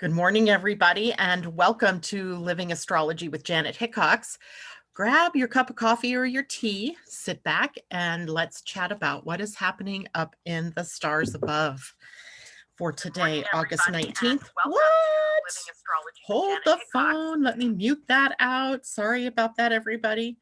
Good morning, everybody, and welcome to Living Astrology with Janet Hickox. Grab your cup of coffee or your tea, sit back, and let's chat about what is happening up in the stars above for today, August 19th. What? Hold the phone. Let me mute that out. Sorry about that, everybody.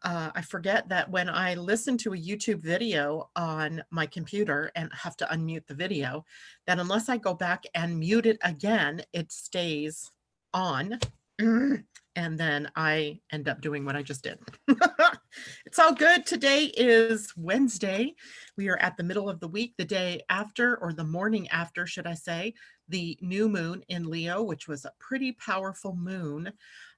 I forget that when I listen to a YouTube video on my computer and have to unmute the video, that unless I go back and mute it again, it stays on. And then I end up doing what I just did. It's all good. Today is Wednesday. We are at the middle of the week, the day after, or the morning after, should I say, the new moon in Leo, which was a pretty powerful moon.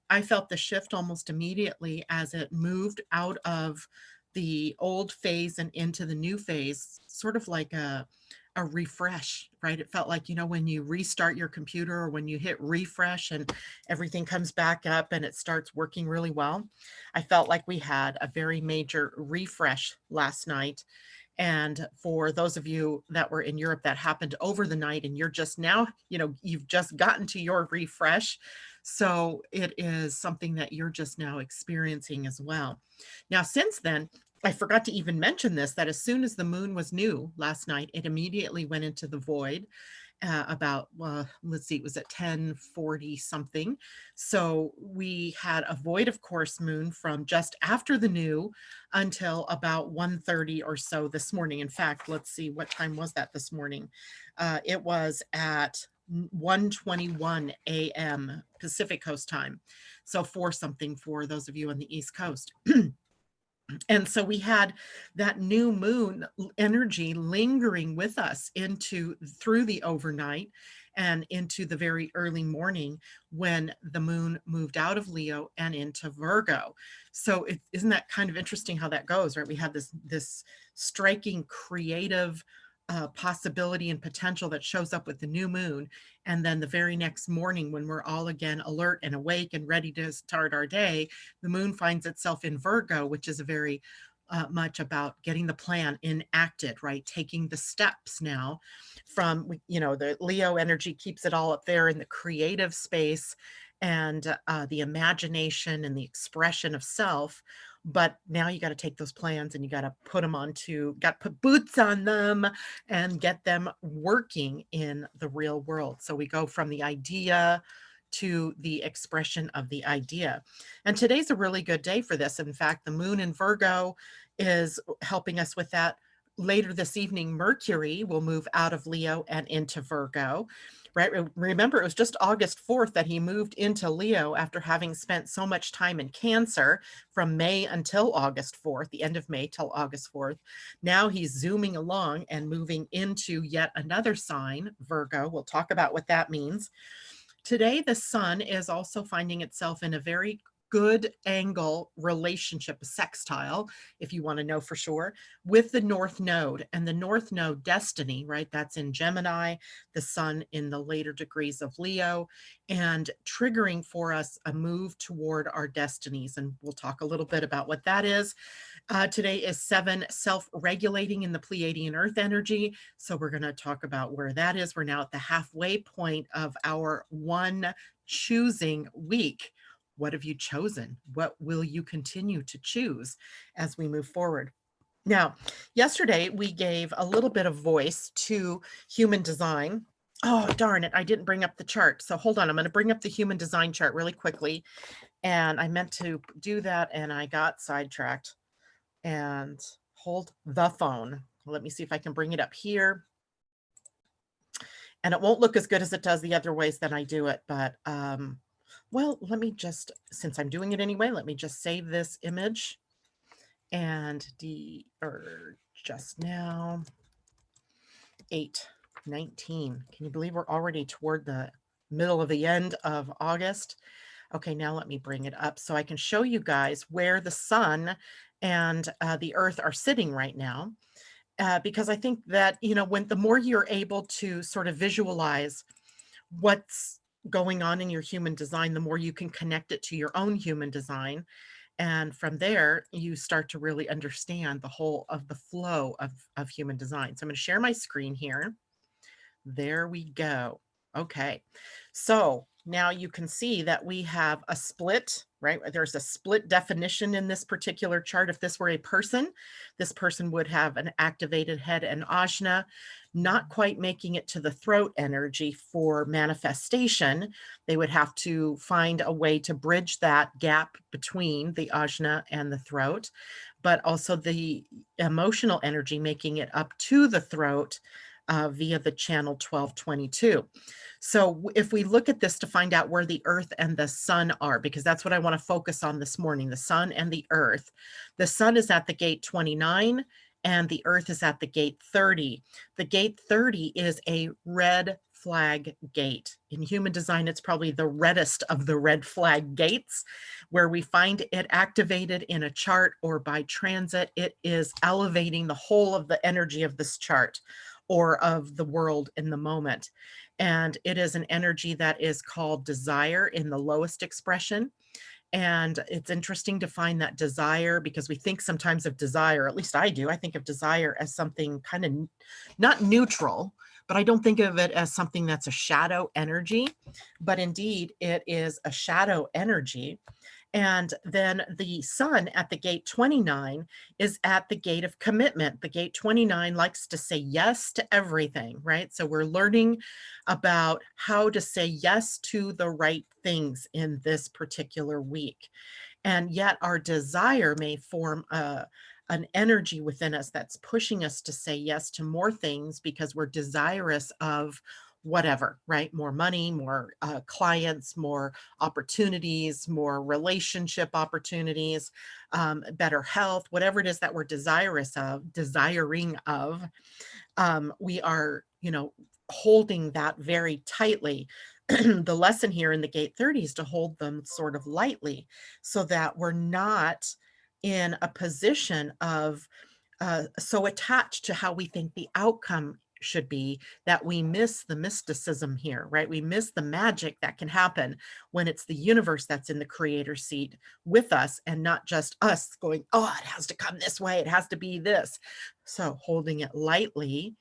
I felt the shift almost immediately as it moved out of the old phase and into the new phase, sort of like a refresh, right? It felt like, when you restart your computer or when you hit refresh and everything comes back up and it starts working really well. I felt like we had a very major refresh last night. And for those of you that were in Europe, that happened over the night and you're just now, you've just gotten to your refresh. So it is something that you're just now experiencing as well. Now, since then, I forgot to even mention this, that as soon as the moon was new last night, it immediately went into the void. About, let's see, it was at 10:40 something. So we had a void of course moon from just after the new until about 1:30 or so this morning. In fact, let's see, what time was that this morning? It was at 1:21 a.m. Pacific Coast time. So 4 something for those of you on the East Coast. And so we had that new moon energy lingering with us through the overnight and into the very early morning when the moon moved out of Leo and into Virgo. So isn't that kind of interesting how that goes, right? We have this striking creative possibility and potential that shows up with the new moon. And then the very next morning, when we're all again alert and awake and ready to start our day, the moon finds itself in Virgo, which is a very much about getting the plan enacted, right? Taking the steps now from, the Leo energy keeps it all up there in the creative space and the imagination and the expression of self. But now you got to take those plans and you got to put boots on them and get them working in the real world. So we go from the idea to the expression of the idea. And today's a really good day for this. In fact, the moon in Virgo is helping us with that. Later this evening, Mercury will move out of Leo and into Virgo. Right? Remember, it was just August 4th that he moved into Leo after having spent so much time in Cancer from May until August 4th, the end of May till August 4th. Now he's zooming along and moving into yet another sign, Virgo. We'll talk about what that means. Today, the sun is also finding itself in a very good angle relationship, a sextile, if you want to know for sure, with the North Node. And the North Node destiny, right? That's in Gemini, the sun in the later degrees of Leo, and triggering for us a move toward our destinies. And we'll talk a little bit about what that is. Today is 7 self-regulating in the Pleiadian-Earth energy. So we're going to talk about where that is. We're now at the halfway point of our one choosing week. What have you chosen? What will you continue to choose as we move forward? Now, yesterday we gave a little bit of voice to human design. Oh, darn it. I didn't bring up the chart. So hold on. I'm going to bring up the human design chart really quickly. And I meant to do that and I got sidetracked. And hold the phone. Let me see if I can bring it up here. And it won't look as good as it does the other ways that I do it, but well, let me just, since I'm doing it anyway, let me just save this image and just now 8/19. Can you believe we're already toward the middle of the end of August? Okay, now let me bring it up so I can show you guys where the sun and the earth are sitting right now. Because I think that, when the more you're able to sort of visualize what's going on in your human design, the more you can connect it to your own human design. And from there, you start to really understand the whole of the flow of human design. So I'm going to share my screen here. There we go. Okay. So now you can see that we have a split, right? There's a split definition in this particular chart. If this were a person, this person would have an activated head and ajna, not quite making it to the throat energy for manifestation. They would have to find a way to bridge that gap between the ajna and the throat, but also the emotional energy making it up to the throat via the channel 1222. So if we look at this to find out where the earth and the sun are, because that's what I want to focus on this morning, the sun and the earth. The sun is at the gate 29 and the earth is at the gate 30. The gate 30 is a red flag gate. In human design, it's probably the reddest of the red flag gates. Where we find it activated in a chart or by transit, it is elevating the whole of the energy of this chart or of the world in the moment. And it is an energy that is called desire in the lowest expression. And it's interesting to find that desire, because we think sometimes of desire, at least I do. I think of desire as something kind of not neutral, but I don't think of it as something that's a shadow energy. But indeed, it is a shadow energy. And then the sun at the gate 29 is at the gate of commitment. The gate 29 likes to say yes to everything, right? So we're learning about how to say yes to the right things in this particular week. And yet our desire may form an energy within us that's pushing us to say yes to more things because we're desirous of whatever, right? More money, more clients, more opportunities, more relationship opportunities, better health, whatever it is that we're desiring of, we are, holding that very tightly. The lesson here in the gate 30 is to hold them sort of lightly so that we're not in a position of so attached to how we think the outcome should be that we miss the mysticism here, right? We miss the magic that can happen when it's the universe that's in the creator seat with us and not just us going, oh, it has to come this way, it has to be this. So holding it lightly.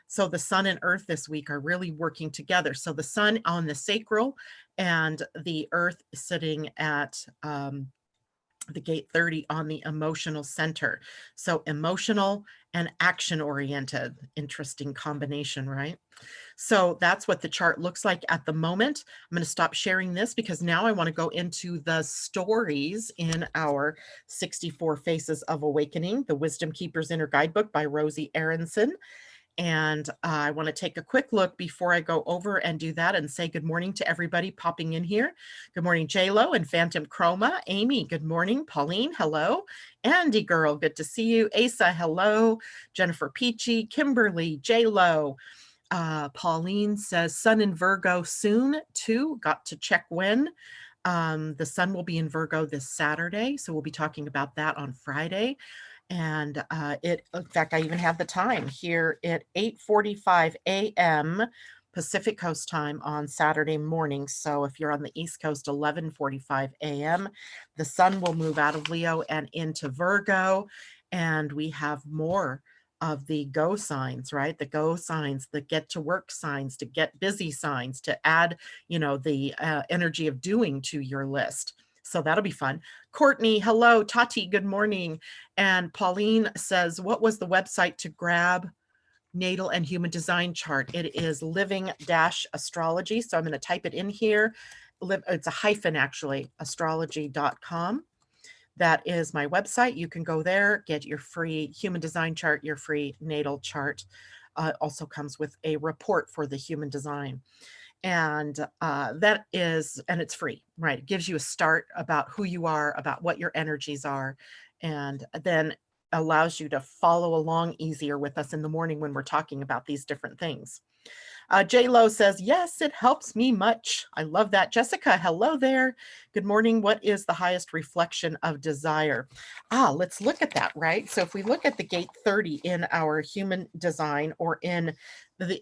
So the sun and earth this week are really working together. So the sun on the sacral and the earth sitting at the gate 30 on the emotional center. So emotional and action oriented. Interesting combination, right? So that's what the chart looks like at the moment. I'm going to stop sharing this because now I want to go into the stories in our 64 Faces of Awakening, the Wisdom Keeper's Inner Guidebook by Rosie Aronson. And I want to take a quick look before I go over and do that and say good morning to everybody popping in here. Good morning, JLo and Phantom Chroma. Amy, good morning. Pauline, hello. Andy Girl, good to see you. Asa, hello. Jennifer Peachy, Kimberly, JLo. Pauline says sun in Virgo soon too. Got to check when. The sun will be in Virgo this Saturday. So we'll be talking about that on Friday. And in fact, I even have the time here at 8:45 a.m. Pacific Coast time on Saturday morning. So if you're on the East Coast, 11:45 a.m., the sun will move out of Leo and into Virgo. And we have more of the go signs, right? The go signs, the get to work signs, to get busy signs, to add, the energy of doing to your list. So that'll be fun. Courtney, hello. Tati, good morning. And Pauline says, what was the website to grab natal and human design chart? It is Living Astrology. So I'm going to type it in here. It's a hyphen, actually, astrology.com. That is my website. You can go there, get your free human design chart, your free natal chart. Also comes with a report for the human design. And it's free, right? It gives you a start about who you are, about what your energies are, and then allows you to follow along easier with us in the morning when we're talking about these different things. J-Lo says, yes, it helps me much. I love that. Jessica, hello there. Good morning. What is the highest reflection of desire? Let's look at that, right? So if we look at the gate 30 in our human design, or in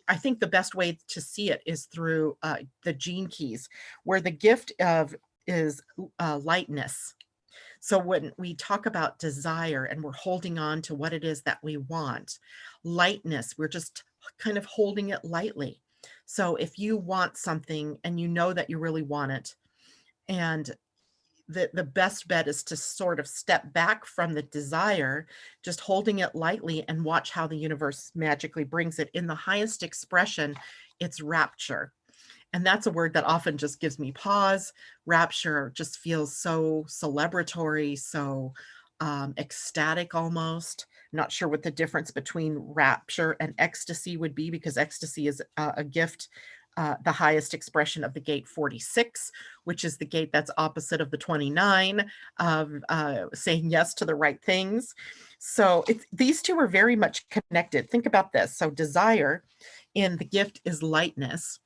I think the best way to see it is through the gene keys, where the gift of is lightness. So when we talk about desire and we're holding on to what it is that we want, lightness, we're just kind of holding it lightly. So if you want something and you know that you really want it, and the best bet is to sort of step back from the desire, just holding it lightly and watch how the universe magically brings it in the highest expression. It's rapture. And that's a word that often just gives me pause. Rapture just feels so celebratory, so ecstatic almost. Not sure what the difference between rapture and ecstasy would be, because ecstasy is a gift, the highest expression of the gate 46, which is the gate that's opposite of the 29 of saying yes to the right things. So these two are very much connected. Think about this. So desire in the gift is lightness,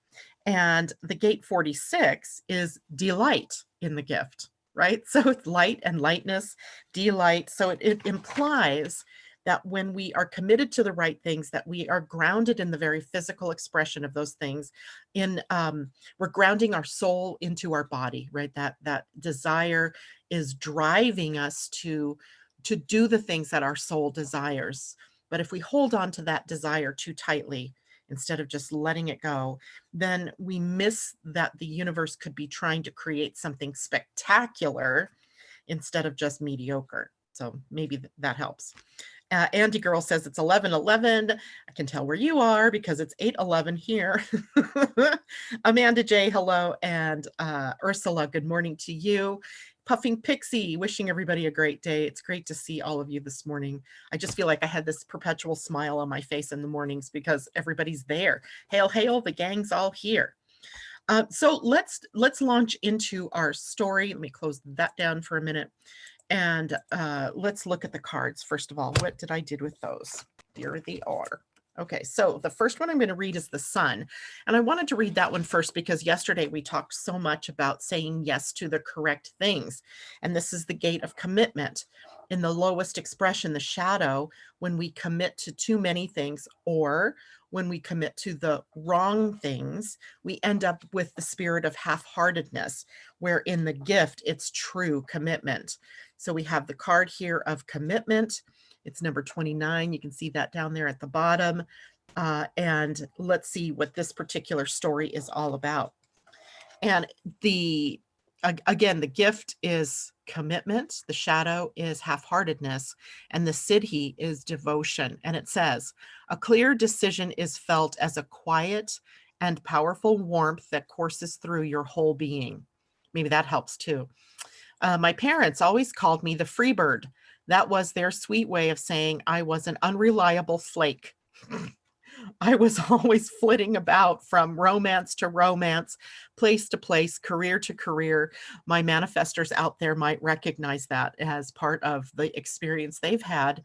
and the gate 46 is delight in the gift, right? So it's light and lightness, delight. So it implies that when we are committed to the right things, that we are grounded in the very physical expression of those things. We're grounding our soul into our body, right? That desire is driving us to do the things that our soul desires. But if we hold on to that desire too tightly, instead of just letting it go, then we miss that the universe could be trying to create something spectacular instead of just mediocre. So maybe that helps. Andy Girl says it's 11:11. I can tell where you are because it's 8:11 here. Amanda J, hello. And Ursula, good morning to you. Puffing Pixie, wishing everybody a great day. It's great to see all of you this morning. I just feel like I had this perpetual smile on my face in the mornings because everybody's there. Hail, hail, the gang's all here. So let's launch into our story. Let me close that down for a minute. And let's look at the cards. First of all, what did I do with those? Here they are. Okay, so the first one I'm going to read is the Sun. And I wanted to read that one first because yesterday we talked so much about saying yes to the correct things. And this is the gate of commitment. In the lowest expression, the shadow, when we commit to too many things, or when we commit to the wrong things, we end up with the spirit of half-heartedness, where in the gift, it's true commitment. So we have the card here of commitment. It's number 29. You can see that down there at the bottom. And let's see what this particular story is all about. And again, the gift is commitment. The shadow is half-heartedness. And the siddhi is devotion. And it says, a clear decision is felt as a quiet and powerful warmth that courses through your whole being. Maybe that helps too. My parents always called me the free bird. That was their sweet way of saying I was an unreliable flake. I was always flitting about from romance to romance, place to place, career to career. My manifestors out there might recognize that as part of the experience they've had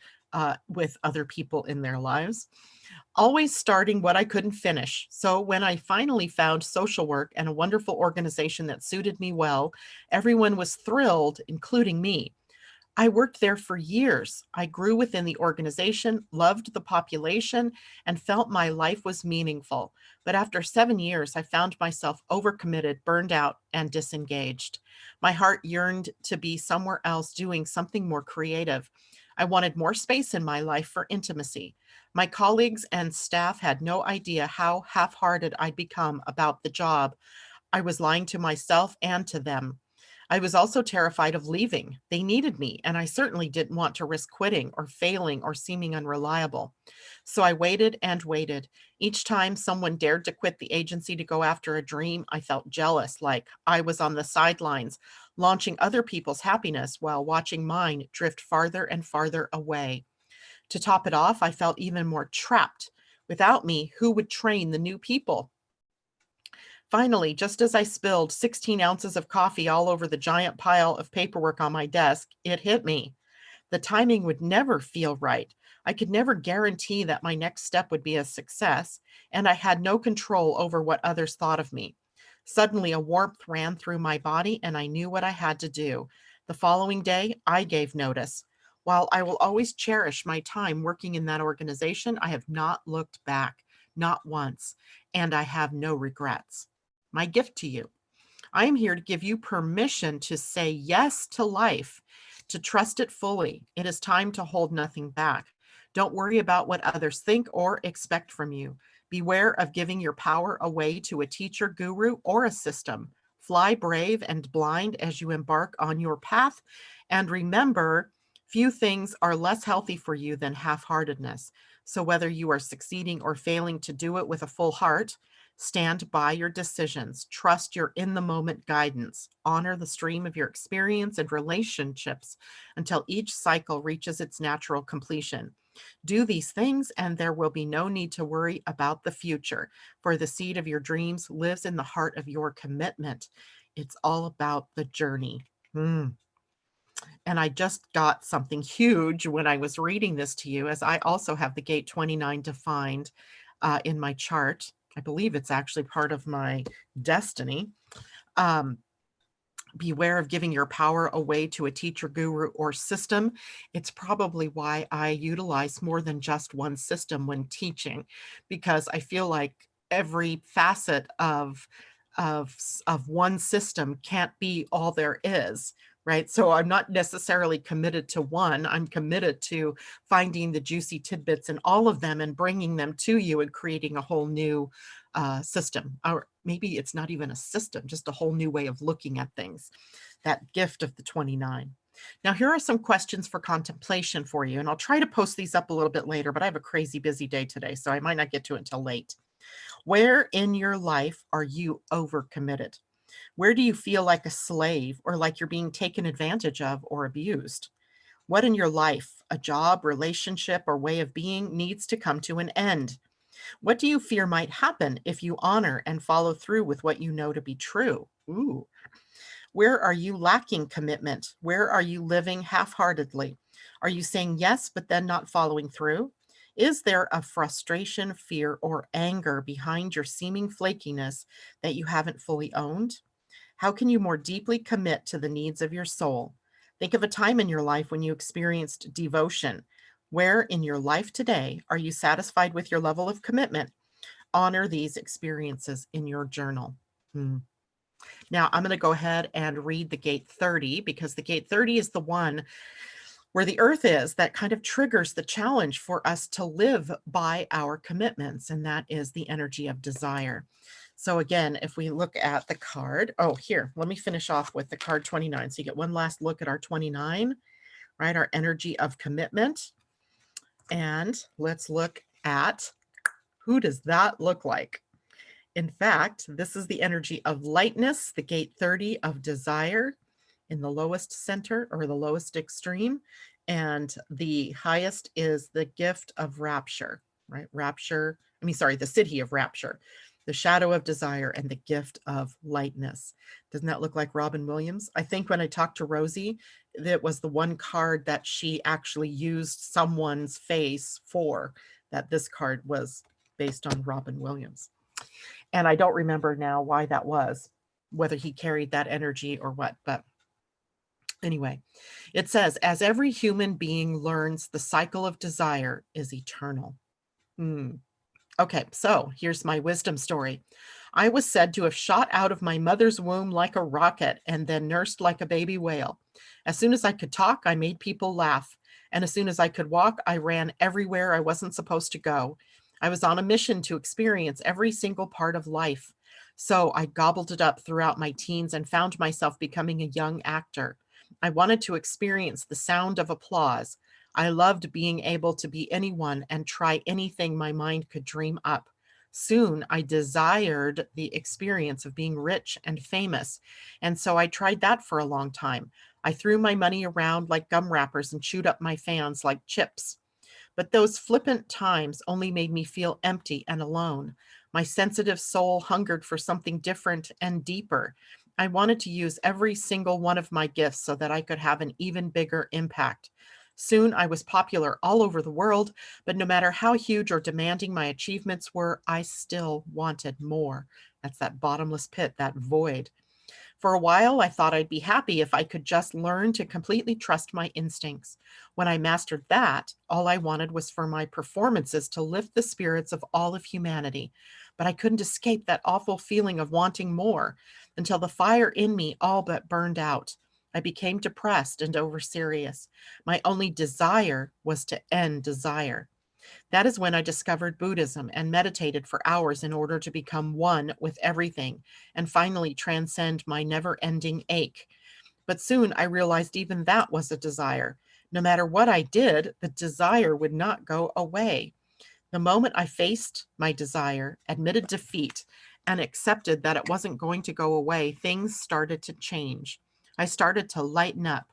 with other people in their lives. Always starting what I couldn't finish. So when I finally found social work and a wonderful organization that suited me well, everyone was thrilled, including me. I worked there for years. I grew within the organization, loved the population, and felt my life was meaningful. But after 7 years, I found myself overcommitted, burned out, and disengaged. My heart yearned to be somewhere else doing something more creative. I wanted more space in my life for intimacy. My colleagues and staff had no idea how half-hearted I'd become about the job. I was lying to myself and to them. I was also terrified of leaving. They needed me, and I certainly didn't want to risk quitting or failing or seeming unreliable. So I waited and waited. Each time someone dared to quit the agency to go after a dream, I felt jealous, like I was on the sidelines, launching other people's happiness while watching mine drift farther and farther away. To top it off, I felt even more trapped. Without me, who would train the new people? Finally, just as I spilled 16 ounces of coffee all over the giant pile of paperwork on my desk, it hit me. The timing would never feel right. I could never guarantee that my next step would be a success, and I had no control over what others thought of me. Suddenly, a warmth ran through my body, and I knew what I had to do. The following day, I gave notice. While I will always cherish my time working in that organization, I have not looked back, not once, and I have no regrets. My gift to you. I am here to give you permission to say yes to life, to trust it fully. It is time to hold nothing back. Don't worry about what others think or expect from you. Beware of giving your power away to a teacher, guru, or a system. Fly brave and blind as you embark on your path. And remember, few things are less healthy for you than half-heartedness. So whether you are succeeding or failing to do it with a full heart, stand by your decisions. Trust your in-the-moment guidance. Honor the stream of your experience and relationships until each cycle reaches its natural completion. Do these things, and there will be no need to worry about the future, for the seed of your dreams lives in the heart of your commitment. It's all about the journey. Mm. And I just got something huge when I was reading this to you, as I also have the gate 29 defined in my chart. I believe it's actually part of my destiny. Beware of giving your power away to a teacher, guru, or system. It's probably why I utilize more than just one system when teaching, because I feel like every facet of one system can't be all there is, right? So I'm not necessarily committed to one. I'm committed to finding the juicy tidbits in all of them and bringing them to you and creating a whole new system. Or maybe it's not even a system, just a whole new way of looking at things. That gift of the 29. Now, here are some questions for contemplation for you, and I'll try to post these up a little bit later, but I have a crazy busy day today, so I might not get to it until late. Where in your life are you overcommitted? Where do you feel like a slave or like you're being taken advantage of or abused? What in your life, a job, relationship, or way of being, needs to come to an end? What do you fear might happen if you honor and follow through with what you know to be true? Ooh. Where are you lacking commitment? Where are you living half-heartedly? Are you saying yes, but then not following through? Is there a frustration, fear, or anger behind your seeming flakiness that you haven't fully owned? How can you more deeply commit to the needs of your soul? Think of a time in your life when you experienced devotion. Where in your life today are you satisfied with your level of commitment? Honor these experiences in your journal. Now, I'm going to go ahead and read the gate 30, because the gate 30 is the one where the earth is that kind of triggers the challenge for us to live by our commitments, and that is the energy of desire. So again, if we look at the card, oh, here, let me finish off with the card 29. So you get one last look at our 29, right? Our energy of commitment. And let's look at, who does that look like? In fact, this is the energy of lightness, the gate 30 of desire in the lowest center or the lowest extreme. And the highest is the gift of rapture, right? Rapture, the city of rapture, the shadow of desire, and the gift of lightness. Doesn't that look like Robin Williams? I think when I talked to Rosie, that was the one card that she actually used someone's face for, that this card was based on Robin Williams. And I don't remember now why that was, whether he carried that energy or what, but anyway, it says, as every human being learns, the cycle of desire is eternal. Okay, so here's my wisdom story. I was said to have shot out of my mother's womb like a rocket and then nursed like a baby whale. As soon as I could talk, I made people laugh. And as soon as I could walk, I ran everywhere I wasn't supposed to go. I was on a mission to experience every single part of life. So I gobbled it up throughout my teens and found myself becoming a young actor. I wanted to experience the sound of applause. I loved being able to be anyone and try anything my mind could dream up. Soon, I desired the experience of being rich and famous, and so I tried that for a long time. I threw my money around like gum wrappers and chewed up my fans like chips. But those flippant times only made me feel empty and alone. My sensitive soul hungered for something different and deeper. I wanted to use every single one of my gifts so that I could have an even bigger impact. Soon I was popular all over the world, but no matter how huge or demanding my achievements were, I still wanted more. That's that bottomless pit, that void. For a while, I thought I'd be happy if I could just learn to completely trust my instincts. When I mastered that, all I wanted was for my performances to lift the spirits of all of humanity. But I couldn't escape that awful feeling of wanting more until the fire in me all but burned out. I became depressed and overserious. My only desire was to end desire. That is when I discovered Buddhism and meditated for hours in order to become one with everything and finally transcend my never-ending ache. But soon I realized even that was a desire. No matter what I did, the desire would not go away. The moment I faced my desire, admitted defeat, and accepted that it wasn't going to go away, things started to change. I started to lighten up,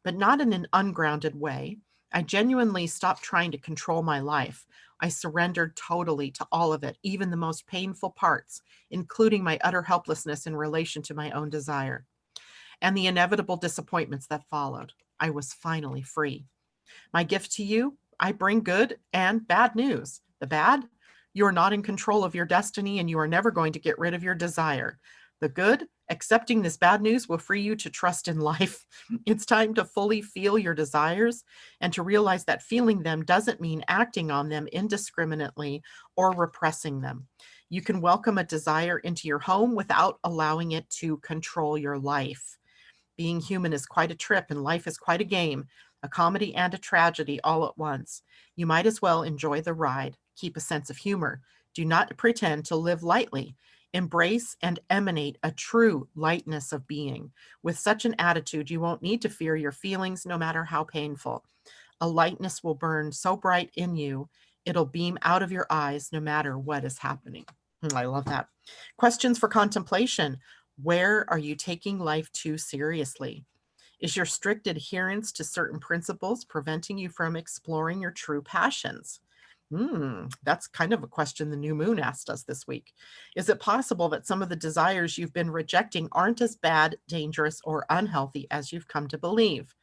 but not in an ungrounded way. I genuinely stopped trying to control my life. I surrendered totally to all of it, even the most painful parts, including my utter helplessness in relation to my own desire and the inevitable disappointments that followed. I was finally free. My gift to you, I bring good and bad news. The bad, you are not in control of your destiny and you are never going to get rid of your desire. The good, accepting this bad news will free you to trust in life. It's time to fully feel your desires and to realize that feeling them doesn't mean acting on them indiscriminately or repressing them. You can welcome a desire into your home without allowing it to control your life. Being human is quite a trip and life is quite a game, a comedy and a tragedy all at once. You might as well enjoy the ride. Keep a sense of humor. Do not pretend to live lightly. Embrace and emanate a true lightness of being. With such an attitude, you won't need to fear your feelings, no matter how painful. A lightness will burn so bright in you, it'll beam out of your eyes no matter what is happening. I love that. Questions for contemplation. Where are you taking life too seriously? Is your strict adherence to certain principles preventing you from exploring your true passions? That's kind of a question the new moon asked us this week. Is it possible that some of the desires you've been rejecting aren't as bad, dangerous, or unhealthy as you've come to believe?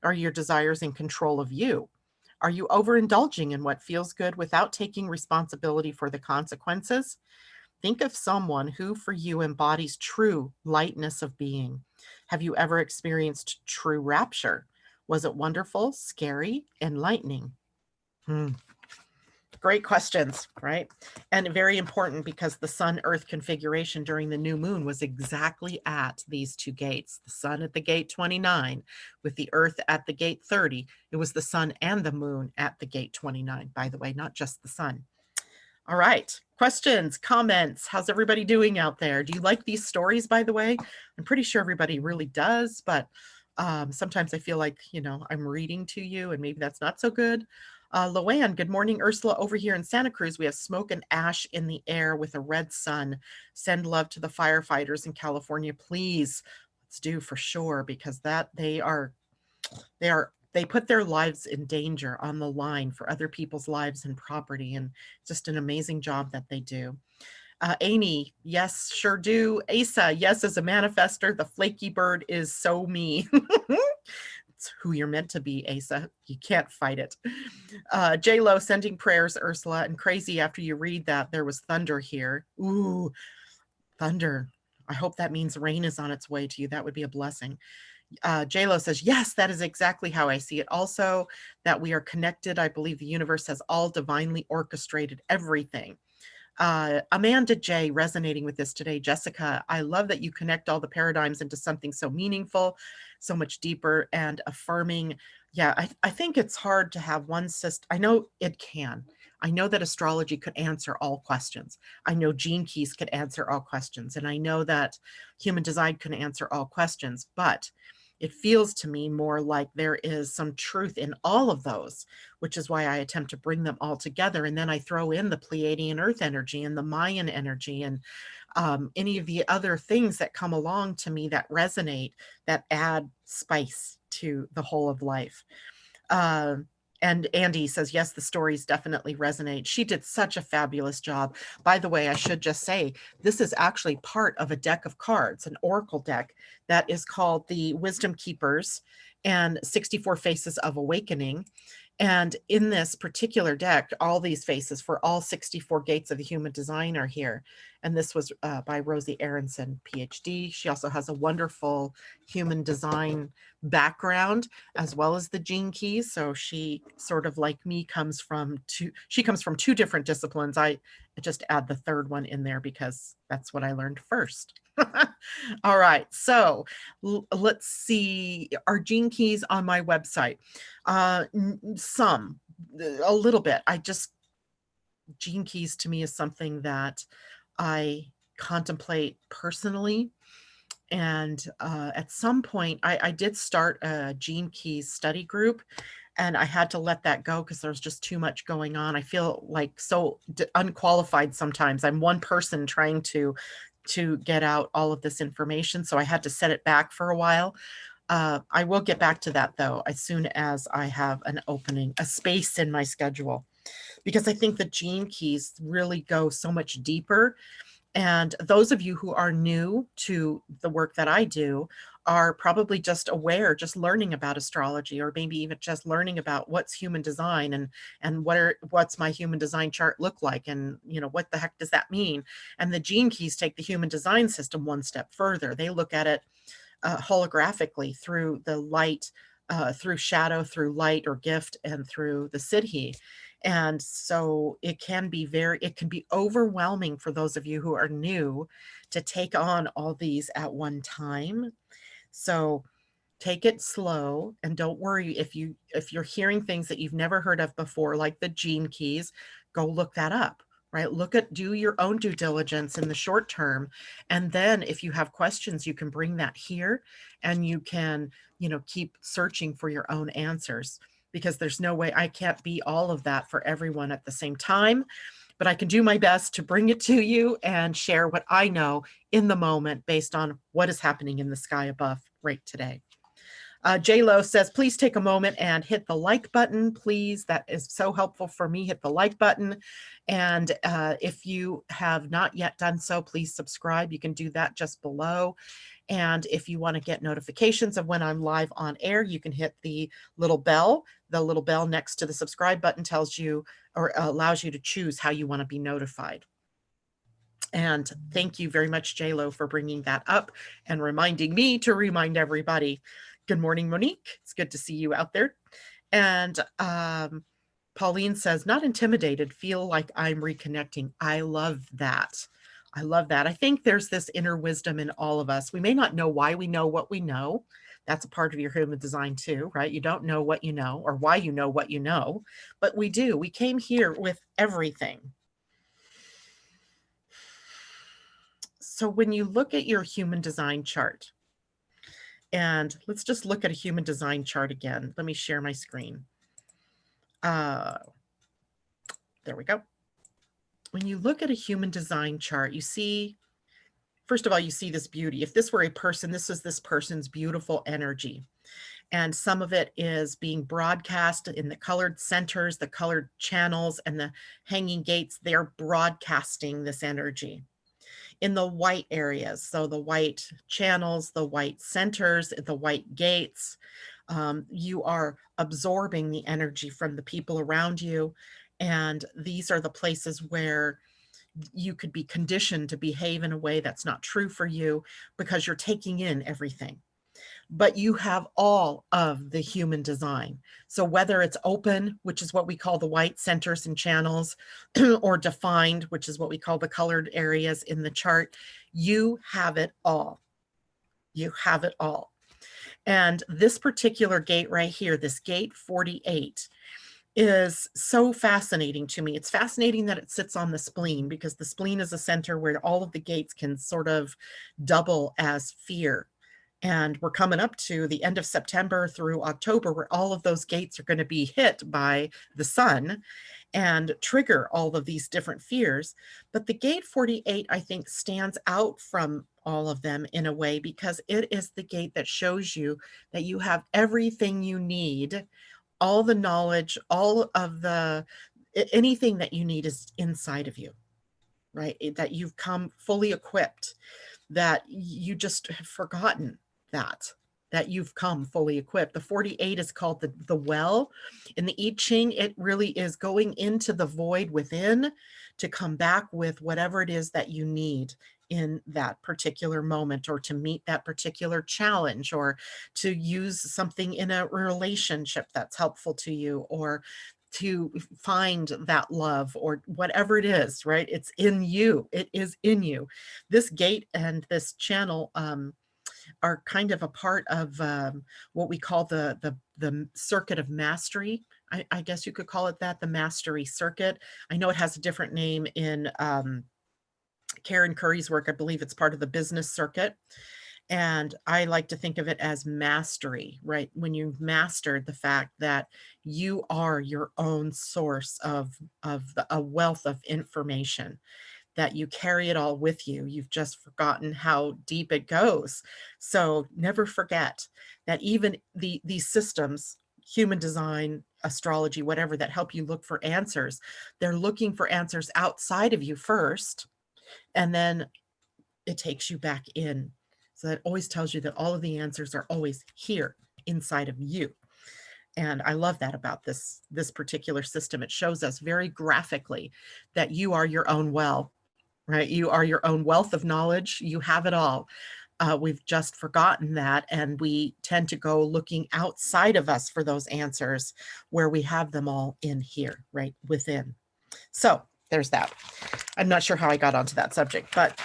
Are your desires in control of you? Are you overindulging in what feels good without taking responsibility for the consequences? Think of someone who for you embodies true lightness of being. Have you ever experienced true rapture? Was it wonderful, scary, enlightening? Hmm. Great questions, right? And very important because the Sun Earth configuration during the new moon was exactly at these two gates. The Sun at the gate 29, with the Earth at the gate 30. It was the Sun and the Moon at the gate 29, by the way, not just the Sun. All right. Questions, comments. How's everybody doing out there? Do you like these stories, by the way? I'm pretty sure everybody really does, but sometimes I feel like, I'm reading to you and maybe that's not so good. Loanne, good morning, Ursula. Over here in Santa Cruz, we have smoke and ash in the air with a red sun. Send love to the firefighters in California, please. Let's do for sure because they put their lives in danger on the line for other people's lives and property, and just an amazing job that they do. Amy, yes, sure do. Asa, yes, as a manifester, the flaky bird is so me. It's who you're meant to be, Asa. You can't fight it. J-Lo, sending prayers, Ursula, and crazy after you read that there was thunder here. Ooh, thunder. I hope that means rain is on its way to you. That would be a blessing. J-Lo says, yes, that is exactly how I see it. Also, that we are connected. I believe the universe has all divinely orchestrated everything. Amanda J, resonating with this today. Jessica, I love that you connect all the paradigms into something so meaningful, so much deeper and affirming. Yeah, I think it's hard to have one system. I know it can. I know that astrology could answer all questions. I know gene keys could answer all questions. And I know that human design can answer all questions, but it feels to me more like there is some truth in all of those, which is why I attempt to bring them all together. And then I throw in the Pleiadian-Earth energy and the Mayan energy and any of the other things that come along to me that resonate, that add spice to the whole of life. And Andy says, yes, the stories definitely resonate. She did such a fabulous job. By the way, I should just say, this is actually part of a deck of cards, an oracle deck that is called the Wisdom Keepers and 64 Faces of Awakening. And in this particular deck, all these faces for all 64 gates of the human design are here. And this was by Rosie Aronson, PhD. She also has a wonderful human design background as well as the gene keys. So she sort of like me comes from two different disciplines. I just add the third one in there because that's what I learned first. All right, so let's see, our gene keys on my website. A little bit. I just Gene Keys to me is something that I contemplate personally. And at some point, I did start a Gene Keys study group, and I had to let that go because there was just too much going on. I feel like so unqualified sometimes. I'm one person trying to get out all of this information, so I had to set it back for a while. I will get back to that though as soon as I have an opening, a space in my schedule, because I think the Gene Keys really go so much deeper. And those of you who are new to the work that I do are probably just aware, just learning about astrology, or maybe even just learning about what's human design, and what's my human design chart look like, and what the heck does that mean? And the Gene Keys take the human design system one step further. They look at it holographically through the light, through shadow, through light or gift, and through the Siddhi. And so it can be overwhelming for those of you who are new to take on all these at one time. So take it slow, and don't worry if you're hearing things that you've never heard of before, like the Gene Keys. Go look that up, right? Do your own due diligence in the short term, and then if you have questions, you can bring that here, and you can keep searching for your own answers, because there's no way I can't be all of that for everyone at the same time. But I can do my best to bring it to you and share what I know in the moment based on what is happening in the sky above right today. J-Lo says, please take a moment and hit the like button, please. That is so helpful for me. Hit the like button. And if you have not yet done so, please subscribe. You can do that just below. And if you want to get notifications of when I'm live on air, you can hit the little bell. The little bell next to the subscribe button tells you, or allows you to choose how you want to be notified. And thank you very much, J-Lo, for bringing that up and reminding me to remind everybody. Good morning, Monique. It's good to see you out there. And Pauline says, not intimidated, feel like I'm reconnecting. I love that. I love that. I think there's this inner wisdom in all of us. We may not know why we know what we know. That's a part of your human design too, right? You don't know what you know or why you know what you know, but we do. We came here with everything. So when you look at your human design chart, and let's just look at a human design chart again. Let me share my screen. There we go. When you look at a human design chart, you see, first of all, you see this beauty. If this were a person, this is this person's beautiful energy. And some of it is being broadcast in the colored centers, the colored channels, and the hanging gates. They're broadcasting this energy in the white areas. So the white channels, the white centers, the white gates, you are absorbing the energy from the people around you. And these are the places where you could be conditioned to behave in a way that's not true for you, because you're taking in everything. But you have all of the human design. So whether it's open, which is what we call the white centers and channels, or defined, which is what we call the colored areas in the chart, you have it all. You have it all. And this particular gate right here, this gate 48, is so fascinating to me. It's fascinating that it sits on the spleen, because the spleen is a center where all of the gates can sort of double as fear. And we're coming up to the end of September through October, where all of those gates are going to be hit by the sun and trigger all of these different fears. But the gate 48, I think, stands out from all of them in a way, because it is the gate that shows you that you have everything you need, all the knowledge, all of anything that you need is inside of you, right? That you've come fully equipped, that you just have forgotten that you've come fully equipped. The 48 is called the well. In the I Ching, it really is going into the void within to come back with whatever it is that you need in that particular moment, or to meet that particular challenge, or to use something in a relationship that's helpful to you, or to find that love, or whatever it is, right? It's in you. It is in you. This gate and this channel are kind of a part of what we call the circuit of mastery, I guess you could call it that, the mastery circuit. I know it has a different name in Karen Curry's work. I believe it's part of the business circuit. And I like to think of it as mastery, right? When you've mastered the fact that you are your own source of a wealth of information, that you carry it all with you. You've just forgotten how deep it goes. So never forget that even these systems, human design, astrology, whatever, that help you look for answers, they're looking for answers outside of you first, and then it takes you back in. So that always tells you that all of the answers are always here inside of you. And I love that about this particular system. It shows us very graphically that you are your own well, right? You are your own wealth of knowledge. You have it all. We've just forgotten that, and we tend to go looking outside of us for those answers where we have them all in here, right within. So there's that. I'm not sure how I got onto that subject, but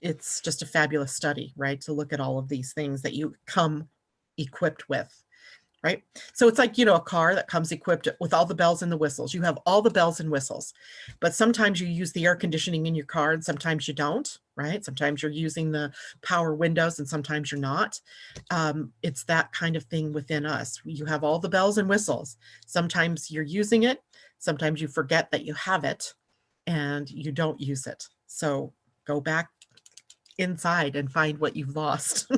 it's just a fabulous study, right? To look at all of these things that you come equipped with, right? So it's like, a car that comes equipped with all the bells and the whistles. You have all the bells and whistles, but sometimes you use the air conditioning in your car and sometimes you don't, right? Sometimes you're using the power windows and sometimes you're not. It's that kind of thing within us. You have all the bells and whistles. Sometimes you're using it. Sometimes you forget that you have it and you don't use it. So go back inside and find what you've lost.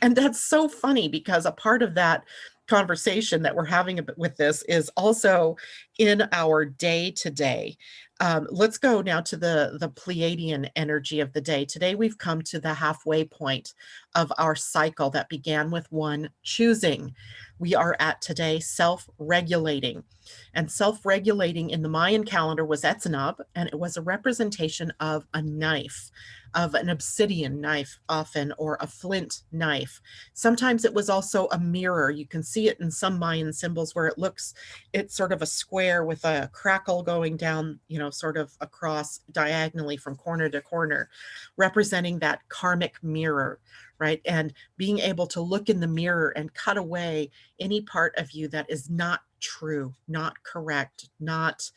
And that's so funny because a part of that conversation that we're having with this is also in our day to day. Let's go now to the Pleiadian energy of the day. Today we've come to the halfway point of our cycle that began with one choosing. We are at today self-regulating. And self-regulating in the Mayan calendar was Etzanab, and it was a representation of a knife, of an obsidian knife often, or a flint knife. Sometimes it was also a mirror. You can see it in some Mayan symbols where it's sort of a square with a crackle going down, sort of across diagonally from corner to corner, representing that karmic mirror, right? And being able to look in the mirror and cut away any part of you that is not true, not correct, not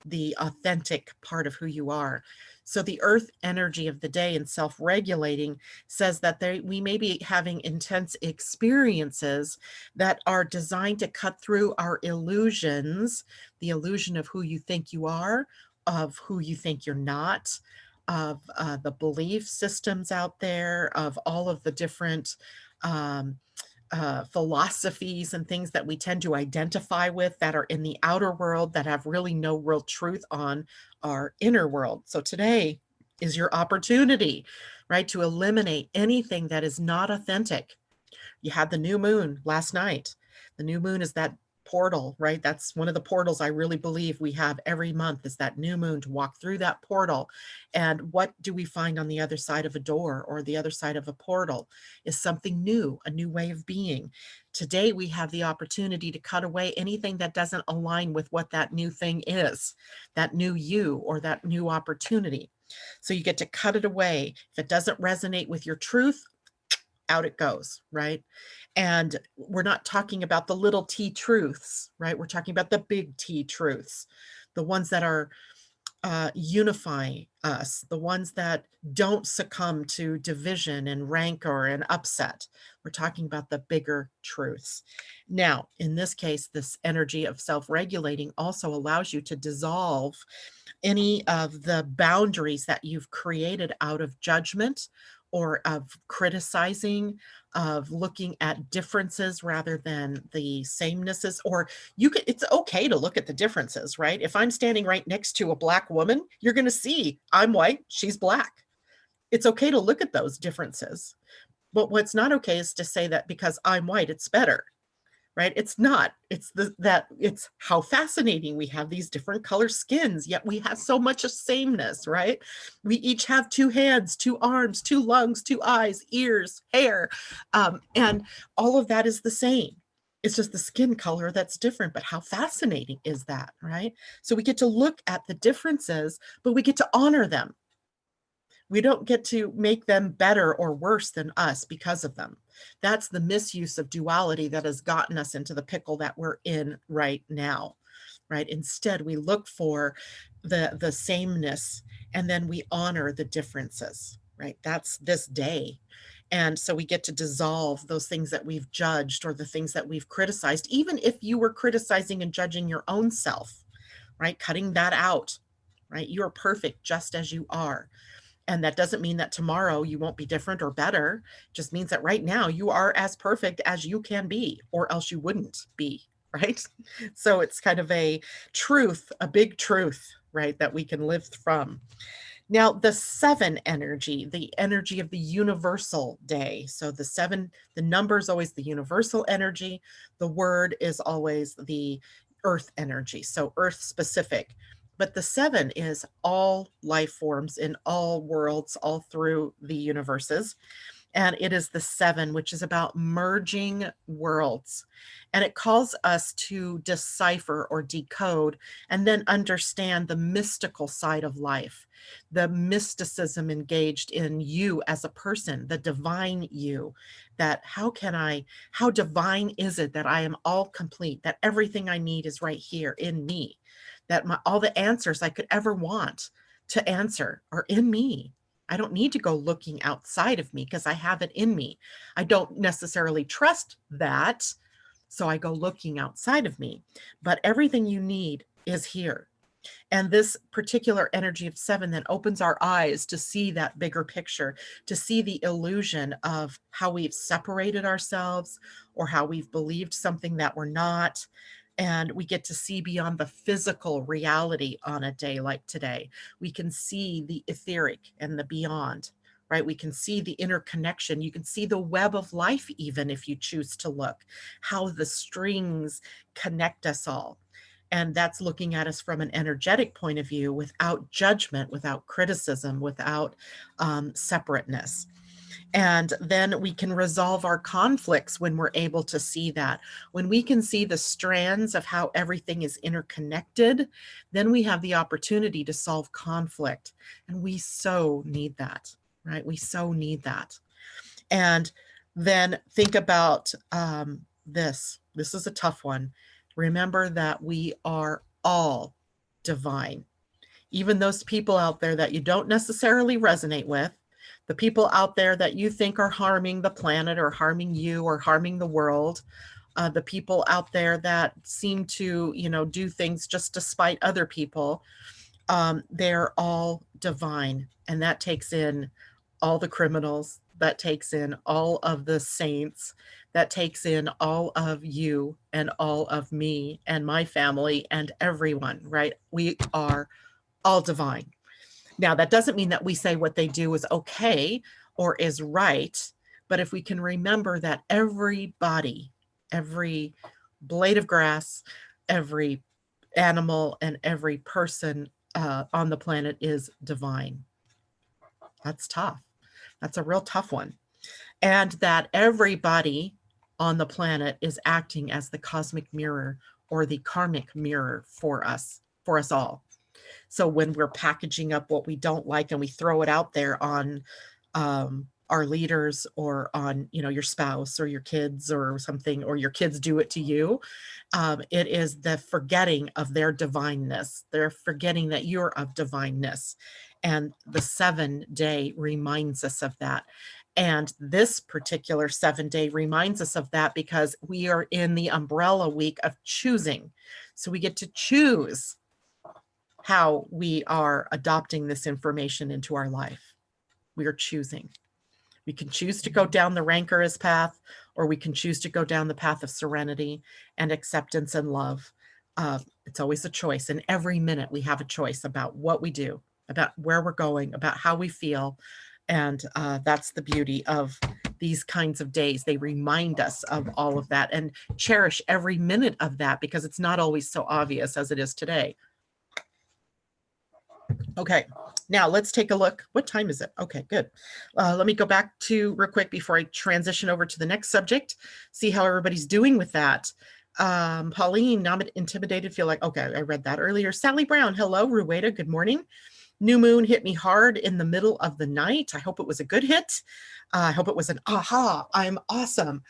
the authentic part of who you are. So the earth energy of the day and self-regulating says that we may be having intense experiences that are designed to cut through our illusions, the illusion of who you think you are, of who you think you're not, of the belief systems out there, of all of the different philosophies and things that we tend to identify with that are in the outer world that have really no real truth on our inner world. So today is your opportunity, right, to eliminate anything that is not authentic. You had the new moon last night. The new moon is that portal, right? That's one of the portals I really believe we have every month, is that new moon, to walk through that portal. And what do we find on the other side of a door or the other side of a portal? Is something new, a new way of being. Today we have the opportunity to cut away anything that doesn't align with what that new thing is, that new you or that new opportunity. So you get to cut it away. If it doesn't resonate with your truth, out it goes, right? And we're not talking about the little t truths, right? We're talking about the big T truths, the ones that are unifying us, the ones that don't succumb to division and rancor and upset. We're talking about the bigger truths. Now, in this case, this energy of self-regulating also allows you to dissolve any of the boundaries that you've created out of judgment or of criticizing, of looking at differences rather than the samenesses. Or it's okay to look at the differences, right? If I'm standing right next to a Black woman, you're going to see I'm white, she's Black. It's okay to look at those differences. But what's not okay is to say that because I'm white, it's better, right? It's not. It's it's how fascinating we have these different color skins, yet we have so much of sameness, right? We each have two hands, two arms, two lungs, two eyes, ears, hair, and all of that is the same. It's just the skin color that's different, but how fascinating is that, right? So we get to look at the differences, but we get to honor them. We don't get to make them better or worse than us because of them. That's the misuse of duality that has gotten us into the pickle that we're in right now, right? Instead, we look for the sameness, and then we honor the differences, right? That's this day. And so we get to dissolve those things that we've judged or the things that we've criticized, even if you were criticizing and judging your own self, right? Cutting that out, right? You are perfect just as you are. And that doesn't mean that tomorrow you won't be different or better. It just means that right now you are as perfect as you can be, or else you wouldn't be, right? So it's kind of a truth, a big truth, right, that we can live from. Now, the 7 energy, the energy of the universal day. So the 7, the number is always the universal energy. The word is always the earth energy, so earth specific. But the 7 is all life forms in all worlds, all through the universes. And it is the 7, which is about merging worlds. And it calls us to decipher or decode and then understand the mystical side of life, the mysticism engaged in you as a person, the divine you, that how divine is it that I am all complete, that everything I need is right here in me, that all the answers I could ever want to answer are in me. I don't need to go looking outside of me because I have it in me. I don't necessarily trust that, so I go looking outside of me. But everything you need is here. And this particular energy of 7 then opens our eyes to see that bigger picture, to see the illusion of how we've separated ourselves or how we've believed something that we're not. And we get to see beyond the physical reality on a day like today. We can see the etheric and the beyond, right? We can see the interconnection. You can see the web of life, even if you choose to look, how the strings connect us all. And that's looking at us from an energetic point of view without judgment, without criticism, without separateness. And then we can resolve our conflicts when we're able to see that. When we can see the strands of how everything is interconnected, then we have the opportunity to solve conflict. And we so need that, right? We so need that. And then think about this. This is a tough one. Remember that we are all divine. Even those people out there that you don't necessarily resonate with, the people out there that you think are harming the planet or harming you or harming the world, the people out there that seem to, do things just to spite other people, they're all divine. And that takes in all the criminals, that takes in all of the saints, that takes in all of you and all of me and my family and everyone, right? We are all divine. Now, that doesn't mean that we say what they do is okay or is right, but if we can remember that everybody, every blade of grass, every animal, and every person on the planet is divine. That's tough. That's a real tough one. And that everybody on the planet is acting as the cosmic mirror or the karmic mirror for us all. So when we're packaging up what we don't like and we throw it out there on our leaders or on, your spouse or your kids or something, or your kids do it to you, it is the forgetting of their divineness. They're forgetting that you're of divineness. And the 7-day reminds us of that. And this particular 7-day reminds us of that because we are in the umbrella week of choosing. So we get to choose how we are adopting this information into our life. We are choosing. We can choose to go down the rancorous path, or we can choose to go down the path of serenity and acceptance and love. It's always a choice. And every minute we have a choice about what we do, about where we're going, about how we feel. And that's the beauty of these kinds of days. They remind us of all of that and cherish every minute of that because it's not always so obvious as it is today. Okay, now let's take a look. What time is it? Okay, good. Let me go back to real quick before I transition over to the next subject, see how everybody's doing with that. Pauline, not intimidated, feel like, okay, I read that earlier. Sally Brown, hello. Rueda, good morning. New moon hit me hard in the middle of the night. I hope it was a good hit. I hope it was an aha, I'm awesome.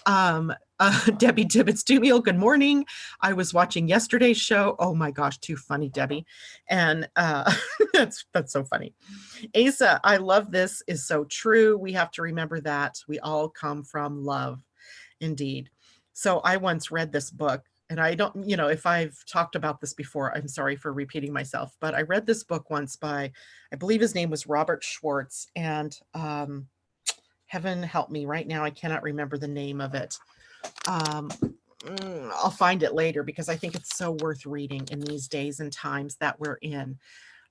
Debbie Tibbetts Dumiel, good morning. I was watching yesterday's show. Oh my gosh, too funny, Debbie. And that's so funny. Asa, I love this is so true. We have to remember that we all come from love. Indeed. So I once read this book, and I don't, if I've talked about this before, I'm sorry for repeating myself, but I read this book once by, I believe his name was Robert Schwartz, and heaven help me right now, I cannot remember the name of it. I'll find it later because I think it's so worth reading in these days and times that we're in.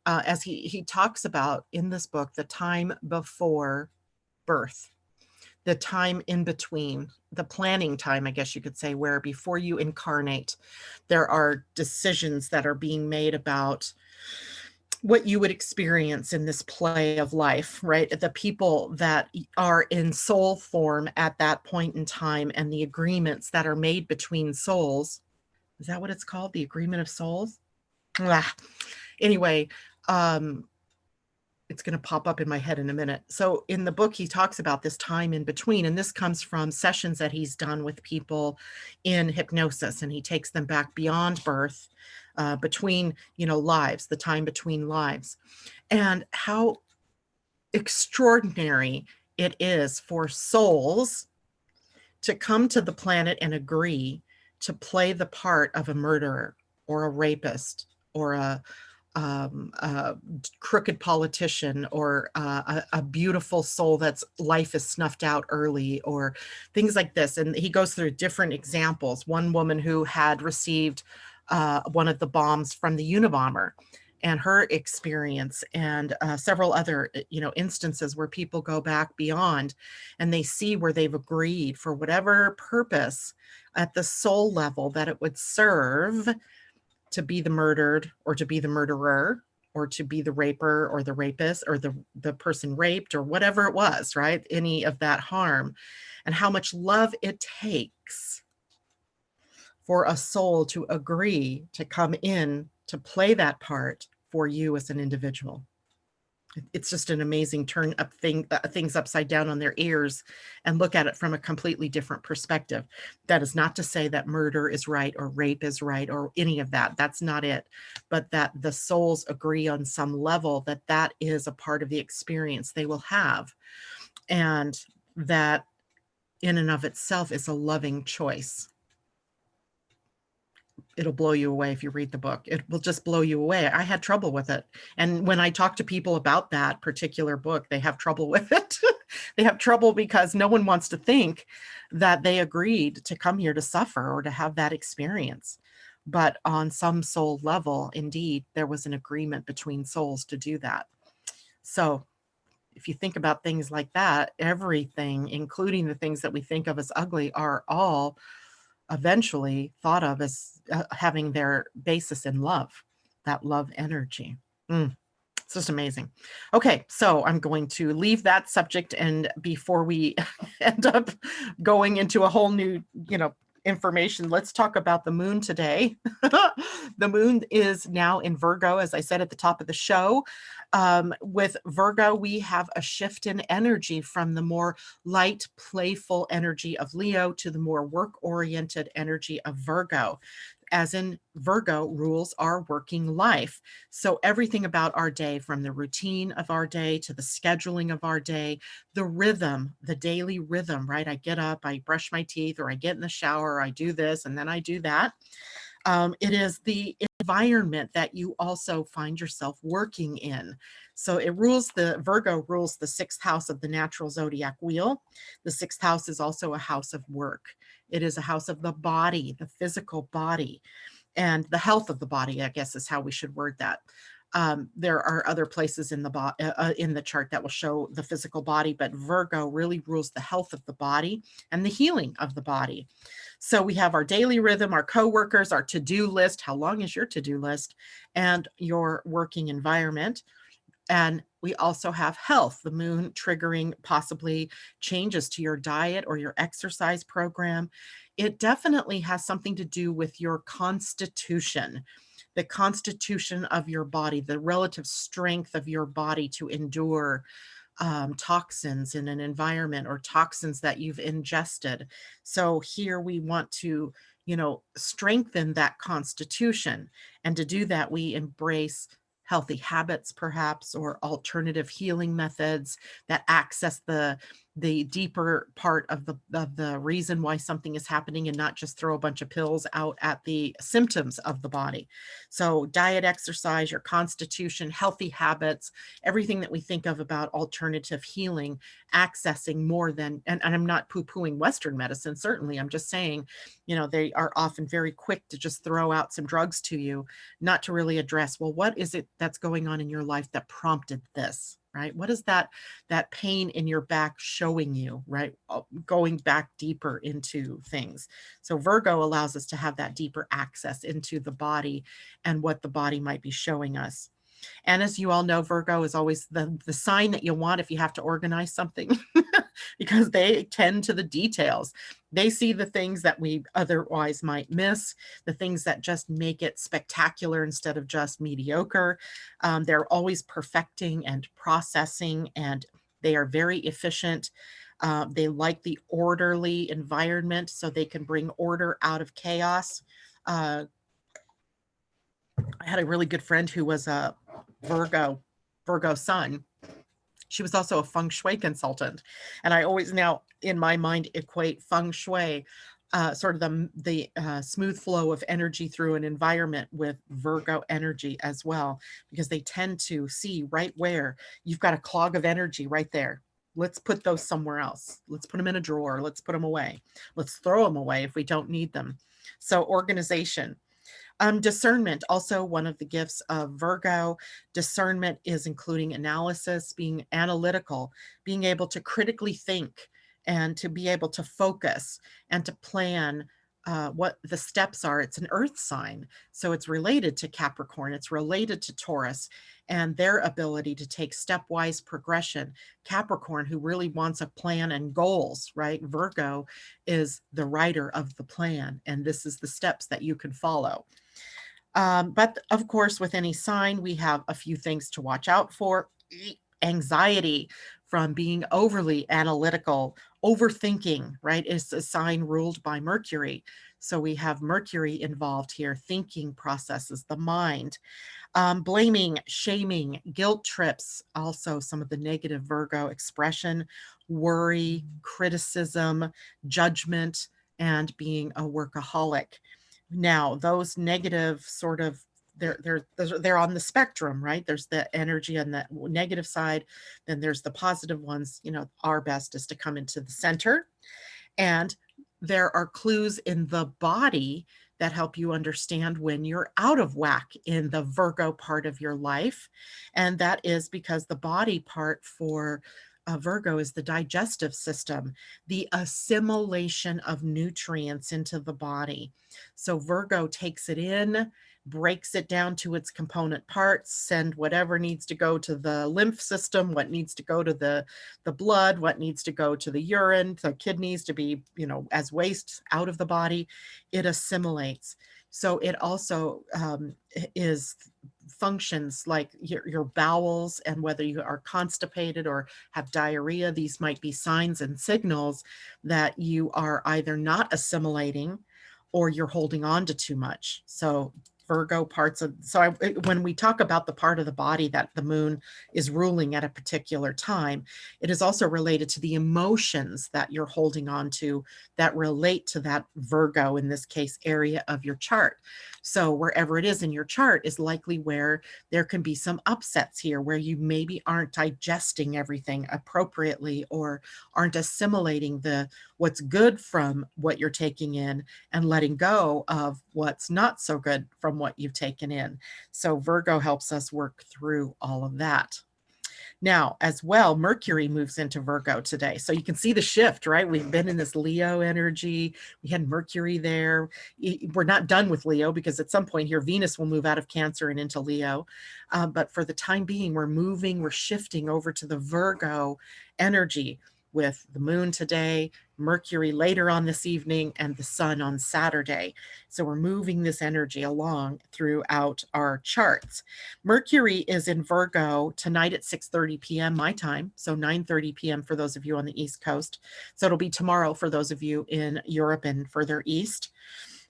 As he talks about in this book, the time before birth, the time in between, the planning time, I guess you could say, where before you incarnate, there are decisions that are being made about what you would experience in this play of life, right? The people that are in soul form at that point in time, and the agreements that are made between souls. Is that what it's called? The agreement of souls? Anyway, it's going to pop up in my head in a minute. So in the book, he talks about this time in between, and this comes from sessions that he's done with people in hypnosis, and he takes them back beyond birth, between, lives, the time between lives, and how extraordinary it is for souls to come to the planet and agree to play the part of a murderer or a rapist or a crooked politician or a beautiful soul that's life is snuffed out early, or things like this. And he goes through different examples. One woman who had received one of the bombs from the Unabomber and her experience, and several other instances where people go back beyond and they see where they've agreed for whatever purpose at the soul level that it would serve to be the murdered, or to be the murderer, or to be the raper or the rapist, or the person raped, or whatever it was, right? Any of that harm, and how much love it takes for a soul to agree to come in to play that part for you as an individual. It's just an amazing turn up things upside down on their ears and look at it from a completely different perspective. That is not to say that murder is right or rape is right or any of that. That's not it. But that the souls agree on some level that that is a part of the experience they will have. And that in and of itself is a loving choice. It'll blow you away if you read the book. It will just blow you away. I had trouble with it. And when I talk to people about that particular book, they have trouble with it. They have trouble because no one wants to think that they agreed to come here to suffer or to have that experience. But on some soul level, indeed, there was an agreement between souls to do that. So if you think about things like that, everything, including the things that we think of as ugly, are all eventually thought of as having their basis in love, that love energy. It's just amazing. Okay, so I'm going to leave that subject, and before we end up going into a whole new, information, let's talk about the moon today. The moon is now in Virgo, as I said at the top of the show. With Virgo, we have a shift in energy from the more light, playful energy of Leo to the more work-oriented energy of Virgo. As in, Virgo rules our working life. So everything about our day, from the routine of our day to the scheduling of our day, the rhythm, the daily rhythm, right? I get up, I brush my teeth, or I get in the shower, or I do this, and then I do that. It is the environment that you also find yourself working in. So Virgo rules the 6th house of the natural zodiac wheel. The 6th house is also a house of work. It is a house of the body, the physical body, and the health of the body, I guess is how we should word that. There are other places in the chart that will show the physical body, but Virgo really rules the health of the body and the healing of the body. So we have our daily rhythm, our coworkers, our to-do list. How long is your to-do list? And your working environment. And we also have health, the moon triggering possibly changes to your diet or your exercise program. It definitely has something to do with your constitution. the constitution of your body, the relative strength of your body to endure toxins in an environment or toxins that you've ingested. So here we want to, strengthen that constitution. And to do that, we embrace healthy habits, perhaps, or alternative healing methods that access the deeper part of the reason why something is happening, and not just throw a bunch of pills out at the symptoms of the body. So diet, exercise, your constitution, healthy habits, everything that we think of about alternative healing, accessing more than, and I'm not poo-pooing Western medicine, certainly. I'm just saying, they are often very quick to just throw out some drugs to you, not to really address, well, what is it that's going on in your life that prompted this, right? What is that pain in your back showing you, right? Going back deeper into things. So Virgo allows us to have that deeper access into the body and what the body might be showing us. And as you all know, Virgo is always the sign that you want if you have to organize something, because they tend to the details. They see the things that we otherwise might miss, the things that just make it spectacular instead of just mediocre. They're always perfecting and processing, and they are very efficient. They like the orderly environment, so they can bring order out of chaos. I had a really good friend who was a Virgo sun. She was also a feng shui consultant. And I always now in my mind equate feng shui, sort of the smooth flow of energy through an environment, with Virgo energy as well, because they tend to see right where you've got a clog of energy right there. Let's put those somewhere else. Let's put them in a drawer. Let's put them away. Let's throw them away if we don't need them. So organization. Discernment, also one of the gifts of Virgo. Discernment is including analysis, being analytical, being able to critically think, and to be able to focus and to plan what the steps are. It's an earth sign, so it's related to Capricorn, it's related to Taurus, and their ability to take stepwise progression. Capricorn, who really wants a plan and goals, right? Virgo is the writer of the plan, and this is the steps that you can follow. But of course, with any sign, we have a few things to watch out for. Anxiety from being overly analytical, overthinking, right, is a sign ruled by Mercury. So we have Mercury involved here, thinking processes, the mind. Blaming, shaming, guilt trips, also some of the negative Virgo expression, worry, criticism, judgment, and being a workaholic. Now, those negative sort of, they're on the spectrum, right? There's the energy on the negative side, then there's the positive ones. Our best is to come into the center, and there are clues in the body that help you understand when you're out of whack in the Virgo part of your life. And that is because the body part for Virgo is the digestive system, the assimilation of nutrients into the body. So Virgo takes it in, breaks it down to its component parts, send whatever needs to go to the lymph system, what needs to go to the blood, what needs to go to the urine, the kidneys to be, as waste out of the body. It assimilates. So it also functions like your bowels, and whether you are constipated or have diarrhea, these might be signs and signals that you are either not assimilating or you're holding on to too much. So Virgo parts of, when we talk about the part of the body that the moon is ruling at a particular time, it is also related to the emotions that you're holding on to that relate to that Virgo, in this case, area of your chart. So wherever it is in your chart is likely where there can be some upsets here, where you maybe aren't digesting everything appropriately or aren't assimilating what's good from what you're taking in, and letting go of what's not so good from what you've taken in. So Virgo helps us work through all of that. Now, as well, Mercury moves into Virgo today. So you can see the shift, right? We've been in this Leo energy. We had Mercury there. We're not done with Leo, because at some point here, Venus will move out of Cancer and into Leo. But for the time being, we're shifting over to the Virgo energy, with the moon today, Mercury later on this evening, and the sun on Saturday. So we're moving this energy along throughout our charts. Mercury is in Virgo tonight at 6:30 p.m. my time, so 9:30 p.m. for those of you on the East Coast. So it'll be tomorrow for those of you in Europe and further east.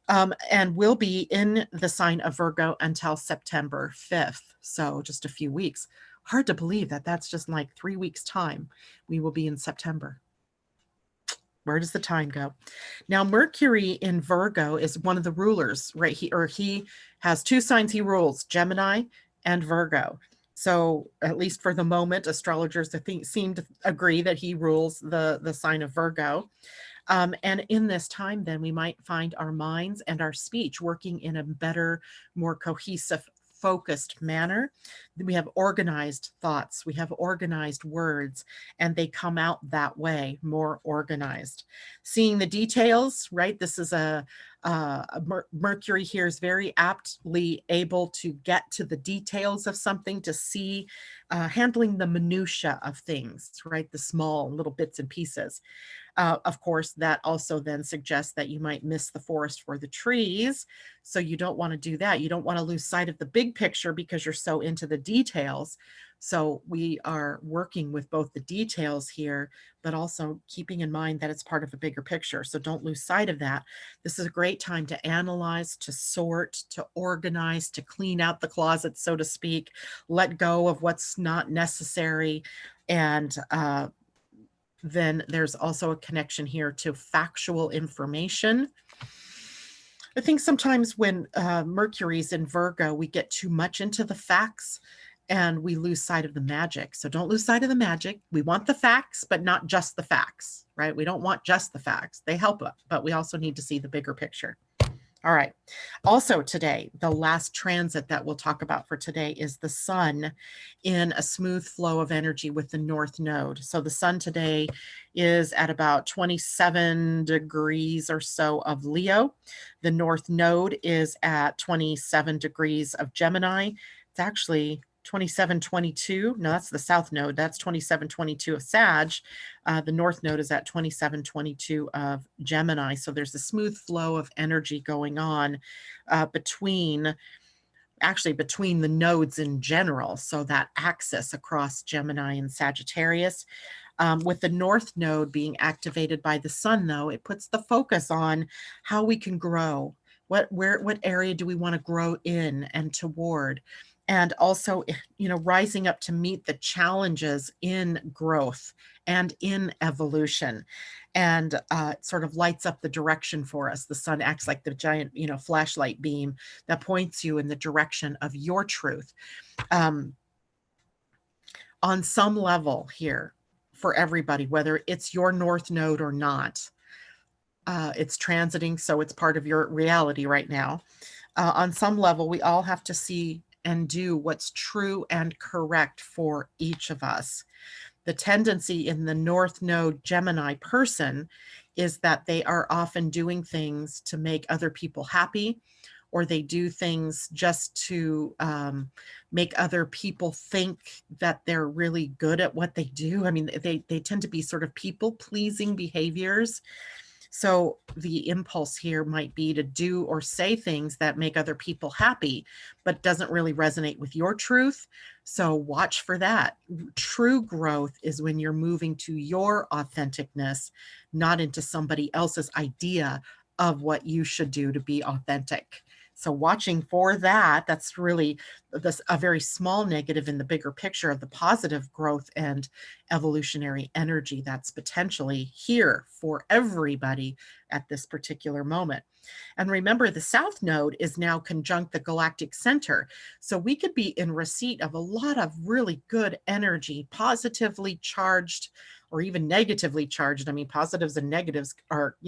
And we'll be in the sign of Virgo until September 5th. So just a few weeks. Hard to believe that that's just like 3 weeks' time. We will be in September. Where does the time go? Now, Mercury in Virgo is one of the rulers, right? He has two signs he rules, Gemini and Virgo. So at least for the moment, astrologers I think seem to agree that he rules the sign of Virgo. And in this time, then we might find our minds and our speech working in a better, more cohesive, focused manner. We have organized thoughts, we have organized words, and they come out that way, more organized. Seeing the details, right? This is Mercury here is very aptly able to get to the details of something, to see, handling the minutia of things, right? The small little bits and pieces. Of course, that also then suggests that you might miss the forest for the trees. So you don't want to do that. You don't want to lose sight of the big picture because you're so into the details. So we are working with both the details here, but also keeping in mind that it's part of a bigger picture. So don't lose sight of that. This is a great time to analyze, to sort, to organize, to clean out the closet, so to speak, let go of what's not necessary, and then there's also a connection here to factual information. I think sometimes when Mercury's in Virgo, we get too much into the facts and we lose sight of the magic. So don't lose sight of the magic. We want the facts, but not just the facts, right? We don't want just the facts. They help us, but we also need to see the bigger picture. All right. Also today, the last transit that we'll talk about for today is the sun in a smooth flow of energy with the north node. So the sun today is at about 27 degrees or so of Leo. The north node is at 27 degrees of Gemini. It's actually 2722. No, that's the south node. That's 2722 of Sag. The north node is at 2722 of Gemini. So there's a smooth flow of energy going on between the nodes in general. So that axis across Gemini and Sagittarius. With the north node being activated by the sun, though, it puts the focus on how we can grow. What area do we want to grow in and toward? And also, rising up to meet the challenges in growth and in evolution. And it sort of lights up the direction for us. The sun acts like the giant, flashlight beam that points you in the direction of your truth. On some level here, for everybody, whether it's your north node or not, it's transiting, so it's part of your reality right now. On some level, we all have to see and do what's true and correct for each of us. The tendency in the North Node Gemini person is that they are often doing things to make other people happy, or they do things just to make other people think that they're really good at what they do. I mean, they tend to be sort of people-pleasing behaviors. So the impulse here might be to do or say things that make other people happy, but doesn't really resonate with your truth. So watch for that. True growth is when you're moving to your authenticness, not into somebody else's idea of what you should do to be authentic. So watching for that, that's really a very small negative in the bigger picture of the positive growth and evolutionary energy that's potentially here for everybody at this particular moment. And remember, the South Node is now conjunct the galactic center. So we could be in receipt of a lot of really good energy, positively charged or even negatively charged. I mean, positives and negatives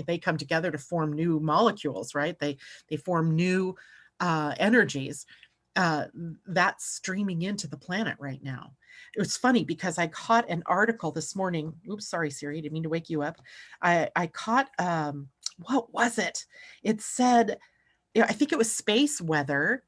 they come together to form new molecules, right? They form new energies that's streaming into the planet right now. It was funny because I caught an article this morning. Oops, sorry, Siri, didn't mean to wake you up. I caught, what was it? It said, I think it was space weather,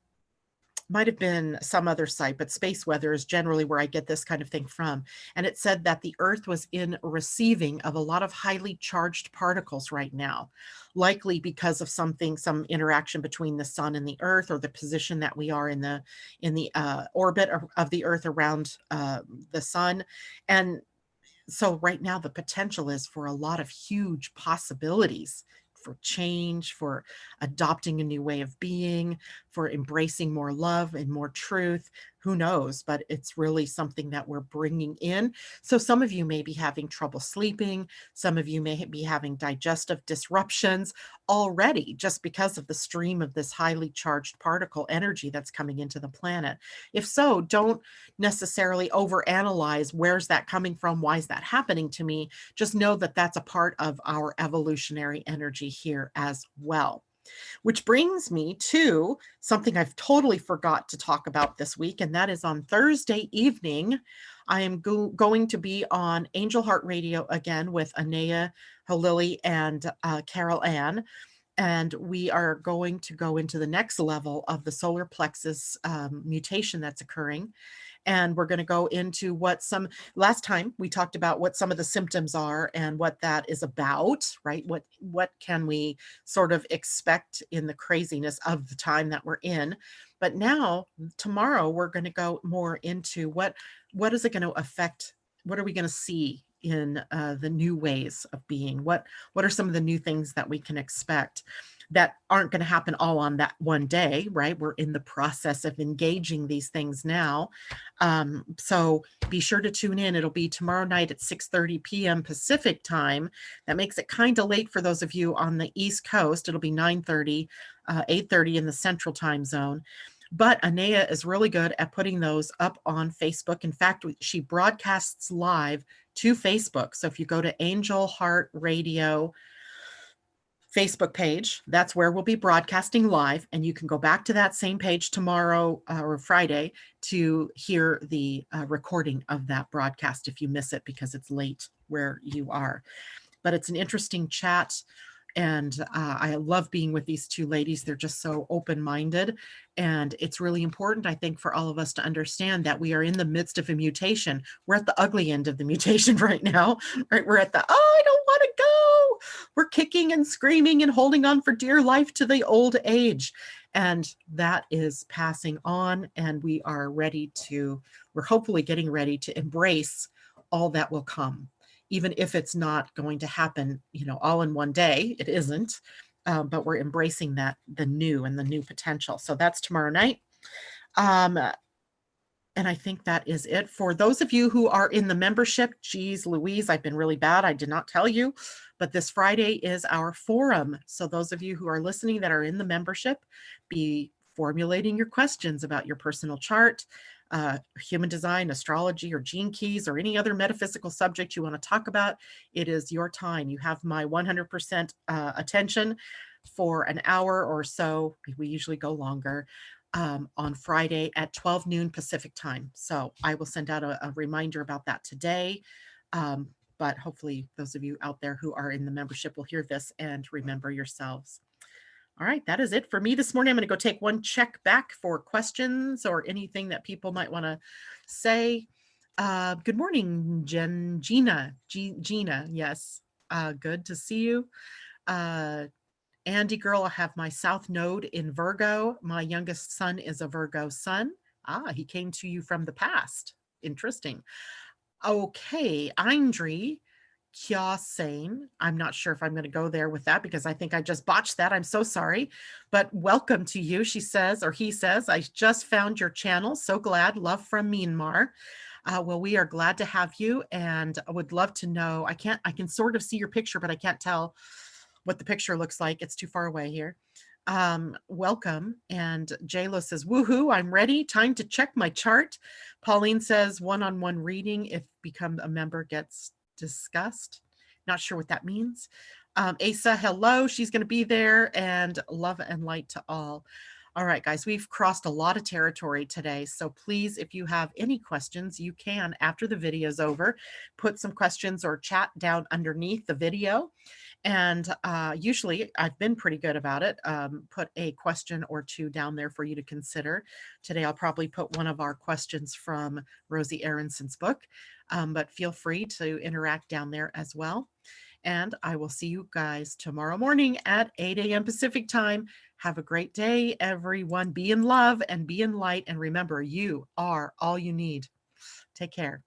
might have been some other site, but Space Weather is generally where I get this kind of thing from. And it said that the Earth was in receiving of a lot of highly charged particles right now, likely because of something, some interaction between the sun and the Earth, or the position that we are in the orbit of the Earth around the sun. And so right now the potential is for a lot of huge possibilities for change, for adopting a new way of being, for embracing more love and more truth. Who knows? But it's really something that we're bringing in. So some of you may be having trouble sleeping. Some of you may be having digestive disruptions already just because of the stream of this highly charged particle energy that's coming into the planet. If so, don't necessarily overanalyze where's that coming from? Why is that happening to me? Just know that that's a part of our evolutionary energy here as well. Which brings me to something I've totally forgot to talk about this week, and that is on Thursday evening. I am going to be on Angel Heart Radio again with Anaya Halili and Carol Ann. And we are going to go into the next level of the solar plexus mutation that's occurring. And we're going to go into last time we talked about what some of the symptoms are and what that is about, right? What can we sort of expect in the craziness of the time that we're in? But now, tomorrow, we're going to go more into what is it going to affect? What are we going to see in the new ways of being? What are some of the new things that we can expect that aren't going to happen all on that one day, right? We're in the process of engaging these things now. So be sure to tune in. It'll be tomorrow night at 6:30 p.m. Pacific time. That makes it kind of late for those of you on the East Coast. It'll be 9:30, 8:30 in the Central Time Zone. But Anaya is really good at putting those up on Facebook. In fact, she broadcasts live to Facebook. So if you go to Angel Heart Radio Facebook page, that's where we'll be broadcasting live, and you can go back to that same page tomorrow or Friday to hear the recording of that broadcast if you miss it because it's late where you are. But it's an interesting chat. And I love being with these two ladies. They're just so open-minded. And it's really important, I think, for all of us to understand that we are in the midst of a mutation. We're at the ugly end of the mutation right now, right? We're at I don't want to go. We're kicking and screaming and holding on for dear life to the old age. And that is passing on. And we're hopefully getting ready to embrace all that will come. Even if it's not going to happen, all in one day, it isn't, but we're embracing the new and the new potential. So that's tomorrow night. And I think that is it. For those of you who are in the membership, geez, Louise, I've been really bad. I did not tell you, but this Friday is our forum. So those of you who are listening that are in the membership, be formulating your questions about your personal chart, human design, astrology, or gene keys, or any other metaphysical subject you want to talk about. It is your time. You have my 100% attention for an hour or so. We usually go longer on Friday at 12 noon Pacific time. So I will send out a reminder about that today. But hopefully those of you out there who are in the membership will hear this and remember yourselves. All right, that is it for me this morning. I'm going to go take one check back for questions or anything that people might want to say. Good morning, Gina, yes. Good to see you. Andy girl, I have my South Node in Virgo. My youngest son is a Virgo sun. He came to you from the past. Interesting. Okay, Eindri Kyasain. I'm not sure if I'm going to go there with that because I think I just botched that. I'm so sorry, but welcome to you. She says, or he says, I just found your channel. So glad. Love from Myanmar. Well, we are glad to have you, and I would love to know. I can sort of see your picture, but I can't tell what the picture looks like. It's too far away here. Welcome. And JLo says, woohoo, I'm ready. Time to check my chart. Pauline says, one-on-one reading if become a member gets discussed. Not sure what that means. Asa, hello. She's going to be there, and love and light to all. All right, guys, we've crossed a lot of territory today. So please, if you have any questions, you can, after the video is over, put some questions or chat down underneath the video. And usually I've been pretty good about it. Put a question or two down there for you to consider. Today I'll probably put one of our questions from Rosie Aronson's book, but feel free to interact down there as well. And I will see you guys tomorrow morning at 8 a.m. Pacific time. Have a great day, everyone. Be in love and be in light. And remember, you are all you need. Take care.